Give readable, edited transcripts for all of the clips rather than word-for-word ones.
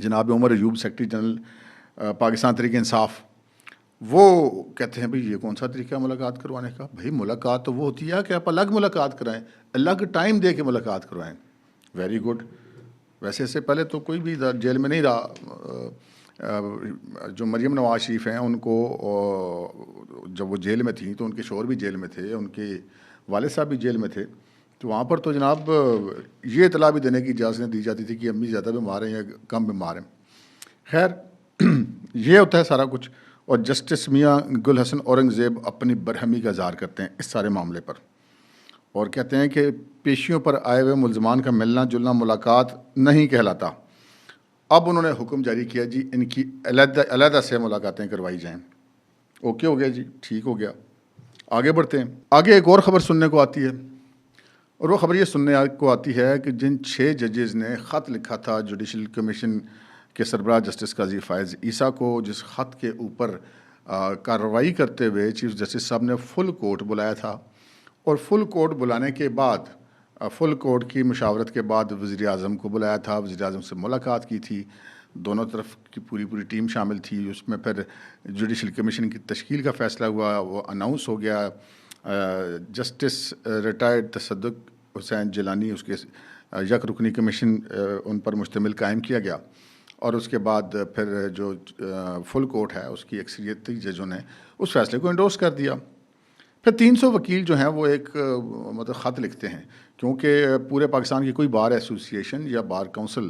جناب Omar Ayub secretary general Pakistan Tehreek Insaf, وہ کہتے ہیں بھئی یہ کون سا طریقہ ہے ملاقات کروانے کا؟ بھئی ملاقات تو وہ ہوتی ہے کہ آپ الگ ملاقات کرائیں، الگ ٹائم دے کے ملاقات کروائیں۔ Very good. ویسے اس سے پہلے تو کوئی بھی جیل میں نہیں رہا۔ جو مریم نواز شریف ہیں ان کو جب وہ جیل میں تھیں تو ان کے شوہر بھی جیل میں تھے، ان کے والد صاحب بھی جیل میں تھے، تو وہاں پر تو جناب یہ اطلاع بھی دینے کی اجازت دی جاتی تھی کہ امی زیادہ بیمار ہیں یا کم بیمار ہیں۔ خیر یہ ہوتا ہے سارا کچھ، اور جسٹس میاں گل حسن اورنگزیب اپنی برہمی کا اظہار کرتے ہیں اس سارے معاملے پر، اور کہتے ہیں کہ پیشیوں پر آئے ہوئے ملزمان کا ملنا جلنا ملاقات نہیں کہلاتا۔ اب انہوں نے حکم جاری کیا جی ان کی علیحدہ سے ملاقاتیں کروائی جائیں۔ اوکے ہو گیا جی، ٹھیک ہو گیا، آگے بڑھتے ہیں۔ آگے ایک اور خبر سننے کو آتی ہے، اور وہ خبر یہ سننے کو آتی ہے کہ جن 6 ججز نے خط لکھا تھا جوڈیشل کمیشن کے سربراہ جسٹس قاضی فائز عیسیٰ کو، جس خط کے اوپر کارروائی کرتے ہوئے چیف جسٹس صاحب نے فل کورٹ بلایا تھا، اور فل کورٹ بلانے کے بعد فل کورٹ کی مشاورت کے بعد وزیر اعظم کو بلایا تھا، وزیر اعظم سے ملاقات کی تھی، دونوں طرف کی پوری ٹیم شامل تھی، اس میں پھر جوڈیشل کمیشن کی تشکیل کا فیصلہ ہوا، وہ اناؤنس ہو گیا۔ جسٹس ریٹائرڈ تصدق حسین جیلانی اس کے یک رکنی کمیشن ان پر مشتمل قائم کیا گیا، اور اس کے بعد پھر جو فل کورٹ ہے اس کی اکثریتی ججوں نے اس فیصلے کو انڈورس کر دیا۔ پھر 300 وکیل جو ہیں وہ ایک مطلب خط لکھتے ہیں، کیونکہ پورے پاکستان کی کوئی بار ایسوسیشن یا بار کونسل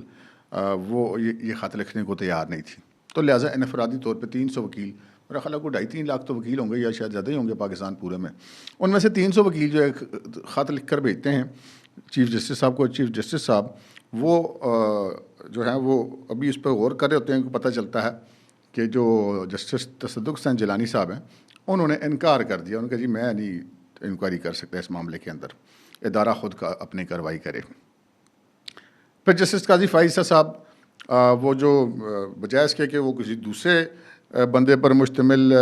وہ یہ خط لکھنے کو تیار نہیں تھی، تو لہٰذا انفرادی طور پہ 300 وکیل، میرا خیال ہے کوئی 2.5-3 لاکھ تو وکیل ہوں گے یا شاید زیادہ ہی ہوں گے پاکستان پورے میں، ان میں سے 300 وکیل جو ایک خط لکھ کر بھیجتے ہیں چیف جسٹس صاحب کو۔ چیف جسٹس صاحب وہ جو ہیں وہ ابھی اس پہ غور کر رہے ہوتے ہیں کہ پتہ چلتا ہے کہ جو جسٹس تصدق حسین جیلانی صاحب ہیں انہوں نے انکار کر دیا، انہوں نے کہا جی میں نہیں انکوائری کر سکتا اس معاملے کے اندر، ادارہ خود کا اپنی کارروائی کرے۔ پھر جسٹس قاضی فائز صاحب وہ جو بجائے اس کے کہ وہ کسی دوسرے بندے پر مشتمل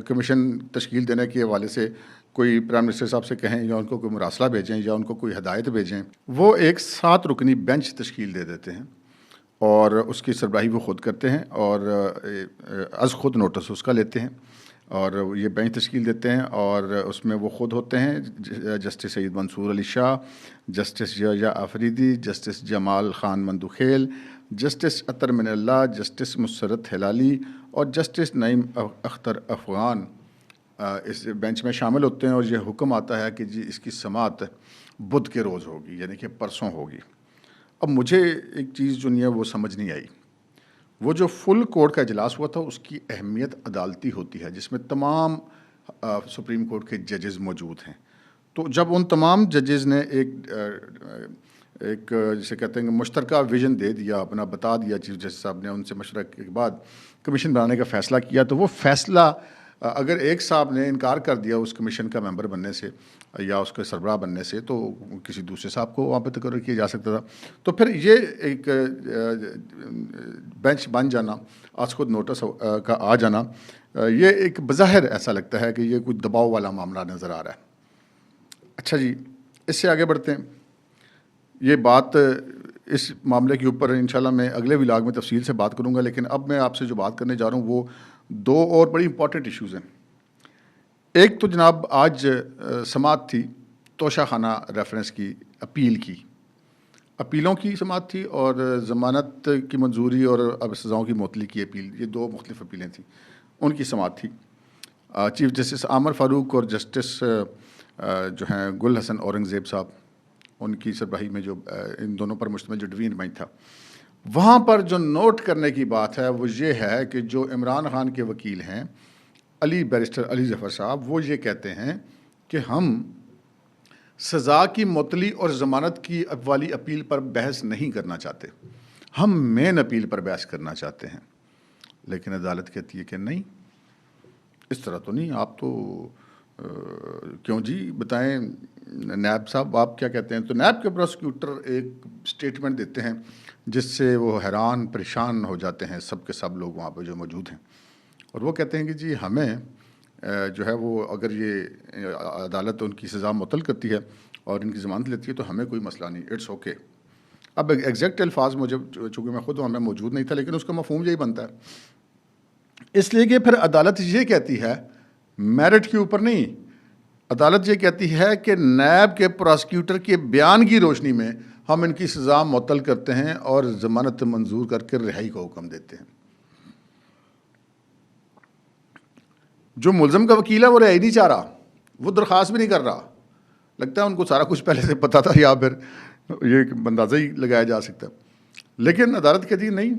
کمیشن تشکیل دینے کے حوالے سے کوئی پرائم منسٹر صاحب سے کہیں یا ان کو کوئی مراسلہ بھیجیں یا ان کو کوئی ہدایت بھیجیں، وہ ایک 7 رکنی بینچ تشکیل دے دیتے ہیں، اور اس کی سربراہی وہ خود کرتے ہیں، اور از خود نوٹس اس کا لیتے ہیں، اور یہ بینچ تشکیل دیتے ہیں، اور اس میں وہ خود ہوتے ہیں جسٹس سید منصور علی شاہ، جسٹس یحییٰ آفریدی، جسٹس جمال خان مندوخیل، جسٹس اطہر من اللہ، جسٹس مسرت ہلالی اور جسٹس نعیم اختر افغان اس بینچ میں شامل ہوتے ہیں، اور یہ حکم آتا ہے کہ جی اس کی سماعت بدھ کے روز ہوگی، یعنی کہ پرسوں ہوگی۔ اب مجھے ایک چیز جو نہیں ہے وہ سمجھ نہیں آئی، وہ جو فل کورٹ کا اجلاس ہوا تھا اس کی اہمیت عدالتی ہوتی ہے جس میں تمام سپریم کورٹ کے ججز موجود ہیں، تو جب ان تمام ججز نے ایک جسے کہتے ہیں کہ مشترکہ ویژن دے دیا، اپنا بتا دیا، چیف جسٹس صاحب نے ان سے مشورہ کے بعد کمیشن بنانے کا فیصلہ کیا، تو وہ فیصلہ اگر ایک صاحب نے انکار کر دیا اس کمیشن کا ممبر بننے سے یا اس کے سربراہ بننے سے، تو کسی دوسرے صاحب کو وہاں پہ تقرر کیا جا سکتا تھا، تو پھر یہ ایک بینچ بن جانا، آج خود نوٹس کا آ جانا، یہ ایک بظاہر ایسا لگتا ہے کہ یہ کوئی دباؤ والا معاملہ نظر آ رہا ہے۔ اچھا جی، اس سے آگے بڑھتے ہیں۔ یہ بات اس معاملے کے اوپر انشاءاللہ میں اگلے ولاگ میں تفصیل سے بات کروں گا، لیکن اب میں آپ سے جو بات کرنے جا رہا ہوں وہ 2 اور بڑی امپورٹنٹ ایشوز ہیں۔ ایک تو جناب آج سماعت تھی توشہ خانہ ریفرنس کی اپیل کی، اپیلوں کی سماعت تھی، اور ضمانت کی منظوری اور اب سزاؤں کی معطلی کی اپیل، یہ 2 مختلف اپیلیں تھیں، ان کی سماعت تھی۔ چیف جسٹس عامر فاروق اور جسٹس جو ہیں گل حسن اورنگزیب صاحب، ان کی سربراہی میں جو ان دونوں پر مشتمل جو ڈوین بینچ تھا، وہاں پر جو نوٹ کرنے کی بات ہے وہ یہ ہے کہ جو عمران خان کے وکیل ہیں بیرسٹر علی ظفر صاحب، وہ یہ کہتے ہیں کہ ہم سزا کی معطلی اور ضمانت کی والی اپیل پر بحث نہیں کرنا چاہتے، ہم مین اپیل پر بحث کرنا چاہتے ہیں، لیکن عدالت کہتی ہے کہ نہیں، اس طرح تو نہیں، آپ تو کیوں جی بتائیں نیب صاحب آپ کیا کہتے ہیں؟ تو نیب کے پروسیکیوٹر ایک سٹیٹمنٹ دیتے ہیں جس سے وہ حیران پریشان ہو جاتے ہیں سب کے سب لوگ وہاں پہ جو موجود ہیں، اور وہ کہتے ہیں کہ جی ہمیں جو ہے وہ اگر یہ عدالت ان کی سزا معطل کرتی ہے اور ان کی ضمانت لیتی ہے تو ہمیں کوئی مسئلہ نہیں، اٹس اوکے، اب ایگزیکٹ الفاظ مجھے چونکہ میں خود وہاں میں موجود نہیں تھا، لیکن اس کا مفہوم یہی بنتا ہے، اس لیے کہ پھر عدالت یہ کہتی ہے میرٹ کے اوپر نہیں، عدالت یہ کہتی ہے کہ نیب کے پراسیکیوٹر کے بیان کی روشنی میں ہم ان کی سزا معطل کرتے ہیں اور ضمانت منظور کر کے رہائی کا حکم دیتے ہیں۔ جو ملزم کا وکیل ہے وہ رہائی نہیں چاہ رہا، وہ درخواست بھی نہیں کر رہا، لگتا ہے ان کو سارا کچھ پہلے سے پتا تھا، یا پھر یہ اندازہ ہی لگایا جا سکتا ہے، لیکن عدالت کہتی ہے نہیں،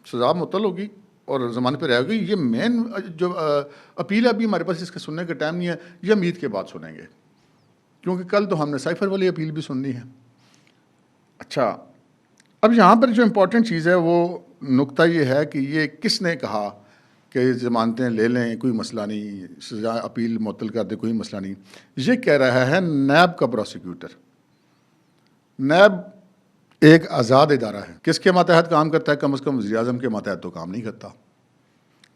سزا معطل ہوگی اور ضمانت پہ رہے گی۔ یہ مین جو اپیل ہے، ابھی ہمارے پاس اس کے سننے کا ٹائم نہیں ہے، یہ امید کے بعد سنیں گے، کیونکہ کل تو ہم نے سائفر والی اپیل بھی سننی ہے۔ اچھا، اب یہاں پر جو امپورٹنٹ چیز ہے وہ نقطہ یہ ہے کہ یہ کس نے کہا کہ ضمانتیں لے لیں، کوئی مسئلہ نہیں، سزا اپیل معطل کر دے، کوئی مسئلہ نہیں۔ یہ کہہ رہا ہے نیب کا پروسیکیوٹر۔ نیب ایک آزاد ادارہ ہے، کس کے ماتحت کام کرتا ہے؟ کم از کم وزیر اعظم کے ماتحت تو کام نہیں کرتا۔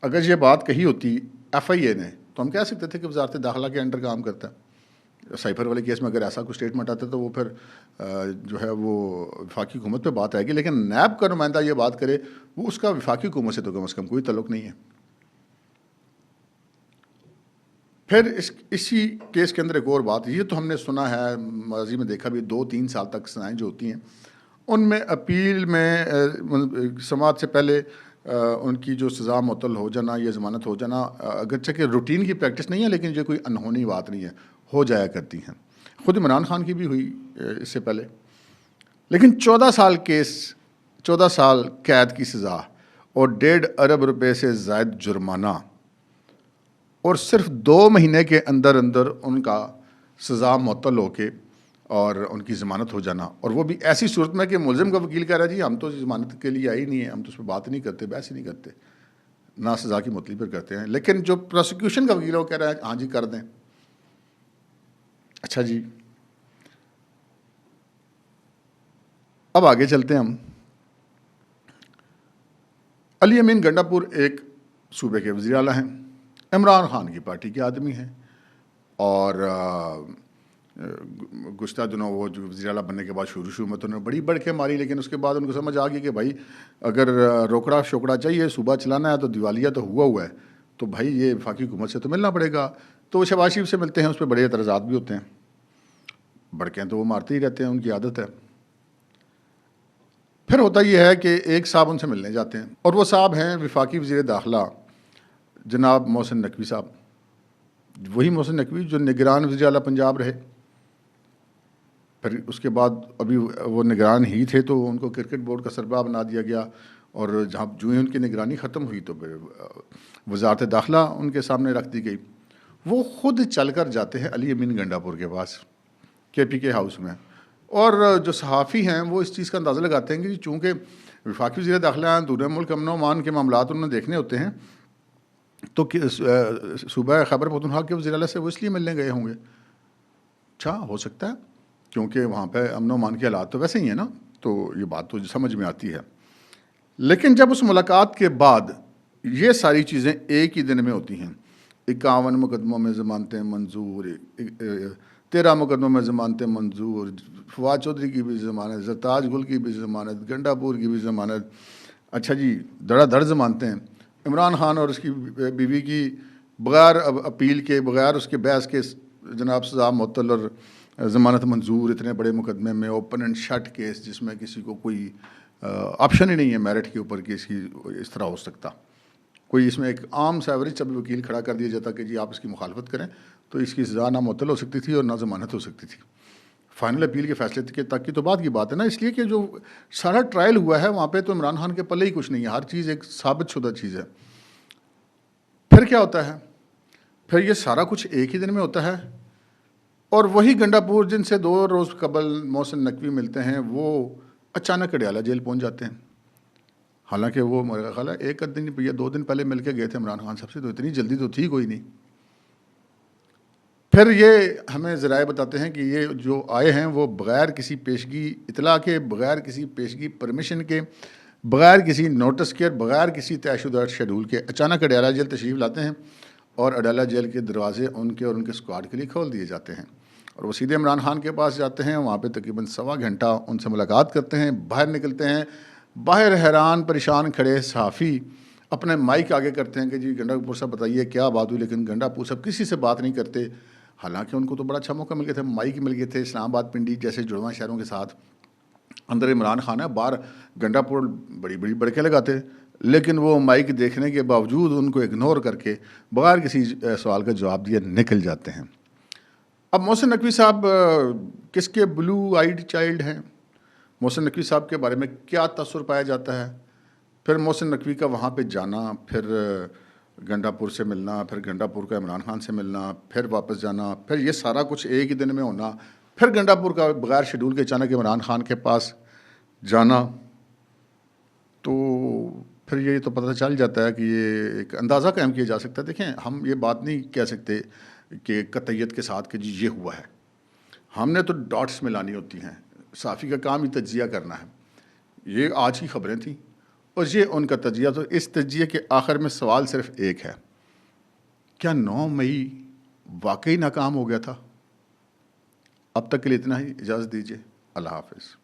اگر یہ بات کہی ہوتی ایف آئی اے نے تو ہم کہہ سکتے تھے کہ وزارت داخلہ کے انڈر کام کرتا ہے۔ سائفر والے کیس میں اگر ایسا کوئی اسٹیٹمنٹ آتا تو وہ پھر جو ہے وہ وفاقی حکومت پہ بات آئے گی، لیکن نیب کا نمائندہ یہ بات کرے، وہ اس کا وفاقی حکومت سے تو کم از کم کوئی تعلق نہیں ہے۔ پھر اسی کیس کے اندر ایک اور بات، یہ تو ہم نے سنا ہے، ماضی میں دیکھا بھی، 2-3 سال تک سزائیں جو ہوتی ہیں ان میں اپیل میں سماعت سے پہلے ان کی جو سزا معطل ہو جانا یا ضمانت ہو جانا، اگرچہ کہ روٹین کی پریکٹس نہیں ہے، لیکن یہ کوئی انہونی بات نہیں ہے، ہو جایا کرتی ہیں۔ خود عمران خان کی بھی ہوئی اس سے پہلے، لیکن 14 سال کیس، 14 سال قید کی سزا اور 1.5 ارب روپے سے زائد جرمانہ، اور صرف 2 مہینے کے اندر اندر ان کا سزا معطل ہو کے اور ان کی ضمانت ہو جانا، اور وہ بھی ایسی صورت میں کہ ملزم کا وکیل کہہ رہا ہے جی ہم تو ضمانت کے لیے آئی نہیں ہے، ہم تو اس پہ بات نہیں کرتے، بحث ہی نہیں کرتے، نہ سزا کی معطلی پر کرتے ہیں، لیکن جو پروسیکیوشن کا وکیل ہے وہ کہہ رہا ہے ہاں جی کر دیں۔ اچھا جی، اب آگے چلتے ہیں ہم۔ علی امین گنڈا پور ایک صوبے کے وزیر اعلیٰ ہیں، عمران خان کی پارٹی کے آدمی ہیں، اور گزشتہ دنوں وہ جو وزیر اعلیٰ بننے کے بعد شروع میں تو انہوں نے بڑی بڑکیں ماری، لیکن اس کے بعد ان کو سمجھ آ گئی کہ بھائی اگر روکڑا شوکڑا چاہیے، صوبہ چلانا ہے تو دیوالیہ تو ہوا ہے، تو بھائی یہ وفاقی حکومت سے تو ملنا پڑے گا۔ تو وہ شہباز شریف سے ملتے ہیں، اس پہ بڑے اعتراضات بھی ہوتے ہیں، بڑکیں تو وہ مارتے ہی رہتے ہیں، ان کی عادت ہے۔ پھر ہوتا یہ ہے کہ ایک صاحب ان سے ملنے جاتے ہیں، اور وہ صاحب ہیں وفاقی وزیر داخلہ جناب محسن نقوی صاحب، وہی محسن نقوی جو نگران وزیر اعلیٰ پنجاب رہے، پھر اس کے بعد ابھی وہ نگران ہی تھے تو ان کو کرکٹ بورڈ کا سربراہ بنا دیا گیا، اور جہاں جو ہی ان کی نگرانی ختم ہوئی تو پھر وزارت داخلہ ان کے سامنے رکھ دی گئی۔ وہ خود چل کر جاتے ہیں علی امین گنڈا پور کے پاس، کے پی کے ہاؤس میں، اور جو صحافی ہیں وہ اس چیز کا اندازہ لگاتے ہیں کہ چونکہ وفاقی وزیر داخلہ ہیں، دور ملک امن و امان کے معاملات انہوں نے دیکھنے ہوتے ہیں، تو صوبہ خیبر پختونخوا کے وزیر اعلیٰ سے وہ اس لیے ملنے گئے ہوں گے۔ اچھا، ہو سکتا ہے، کیونکہ وہاں پہ امن و امان کے حالات تو ویسے ہی ہیں نا، تو یہ بات تو سمجھ میں آتی ہے۔ لیکن جب اس ملاقات کے بعد یہ ساری چیزیں ایک ہی دن میں ہوتی ہیں، 51 مقدموں میں ضمانتیں منظور، 13 مقدموں میں ضمانتیں منظور، فواد چودھری کی بھی ضمانت، زرتاج گل کی بھی ضمانت، گنڈا پور کی بھی ضمانت، اچھا جی دھڑا دھڑ ضمانتیں، عمران خان اور اس کی بیوی کی بغیر اپیل کے، بغیر اس کے بحث کے جناب سزا معطل اور ضمانت منظور، اتنے بڑے مقدمے میں، اوپن اینڈ شٹ کیس جس میں کسی کو کوئی آپشن ہی نہیں ہے میرٹ کے اوپر کہ اس طرح ہو سکتا، کوئی اس میں ایک عام سا ایوریج جب وکیل کھڑا کر دیا جاتا کہ جی آپ اس کی مخالفت کریں تو اس کی سزا نہ معطل ہو سکتی تھی اور نہ ضمانت ہو سکتی تھی۔ فائنل اپیل کے فیصلے تک کی تو بعد کی بات ہے نا، اس لیے کہ جو سارا ٹرائل ہوا ہے وہاں پہ تو عمران خان کے پلے ہی کچھ نہیں ہے، ہر چیز ایک ثابت شدہ چیز ہے۔ پھر کیا ہوتا ہے؟ پھر یہ سارا کچھ ایک ہی دن میں ہوتا ہے، اور وہی گنڈا پور جن سے 2 روز قبل محسن نقوی ملتے ہیں وہ اچانک اڈیالہ جیل پہنچ جاتے ہیں، حالانکہ وہ میرا خیال ہے 1 دن یا 2 دن پہلے مل کے گئے تھے عمران خان صاحب سے، تو اتنی جلدی تو تھی کوئی نہیں۔ پھر یہ ہمیں ذرائع بتاتے ہیں کہ یہ جو آئے ہیں وہ بغیر کسی پیشگی اطلاع کے، بغیر کسی پیشگی پرمیشن کے، بغیر کسی نوٹس کے، بغیر کسی طے شدہ شیڈول کے اچانک اڈیالہ جیل تشریف لاتے ہیں، اور اڈیالہ جیل کے دروازے ان کے اور ان کے اسکواڈ کے لیے کھول دیے جاتے ہیں، اور وہ سیدھے عمران خان کے پاس جاتے ہیں، وہاں پہ تقریباً 1.25 گھنٹہ ان سے ملاقات کرتے ہیں، باہر نکلتے ہیں، باہر حیران پریشان کھڑے صحافی اپنے مائک آگے کرتے ہیں کہ جی گنڈا پور صاحب بتائیے کیا بات ہوئی، لیکن گنڈا پور صاحب کسی سے بات نہیں کرتے، حالانکہ ان کو تو بڑا اچھا موقع مل گیا تھا، مائک مل گئے تھے، اسلام آباد پنڈی جیسے جڑواں شہروں کے ساتھ اندر عمران خان ہے، باہر گنڈا پور بڑی بڑی بڑکیں لگاتے، لیکن وہ مائک دیکھنے کے باوجود ان کو اگنور کر کے بغیر کسی سوال کا جواب دیے نکل جاتے ہیں۔ اب محسن نقوی صاحب کس کے بلو آئیڈ چائلڈ ہیں؟ محسن نقوی صاحب کے بارے میں کیا تاثر پایا جاتا ہے؟ پھر محسن نقوی کا وہاں پہ جانا، پھر گنڈا پور سے ملنا، پھر گنڈا پور کا عمران خان سے ملنا، پھر واپس جانا، پھر یہ سارا کچھ ایک ہی دن میں ہونا، پھر گنڈا پور کا بغیر شیڈول کے اچانک عمران خان کے پاس جانا، تو پھر یہ تو پتہ چل جاتا ہے کہ یہ ایک اندازہ قائم کیا جا سکتا ہے۔ دیکھیں، ہم یہ بات نہیں کہہ سکتے کہ قطعیت کے ساتھ کہ جی یہ ہوا ہے، ہم نے تو ڈاٹس ملانی ہوتی ہیں، صحافی کا کام ہی تجزیہ کرنا ہے۔ یہ آج کی خبریں تھیں اور یہ ان کا تجزیہ، تو اس تجزیے کے آخر میں سوال صرف ایک ہے، کیا 9 مئی واقعی ناکام ہو گیا تھا؟ اب تک کے لیے اتنا ہی، اجازت دیجیے، اللہ حافظ۔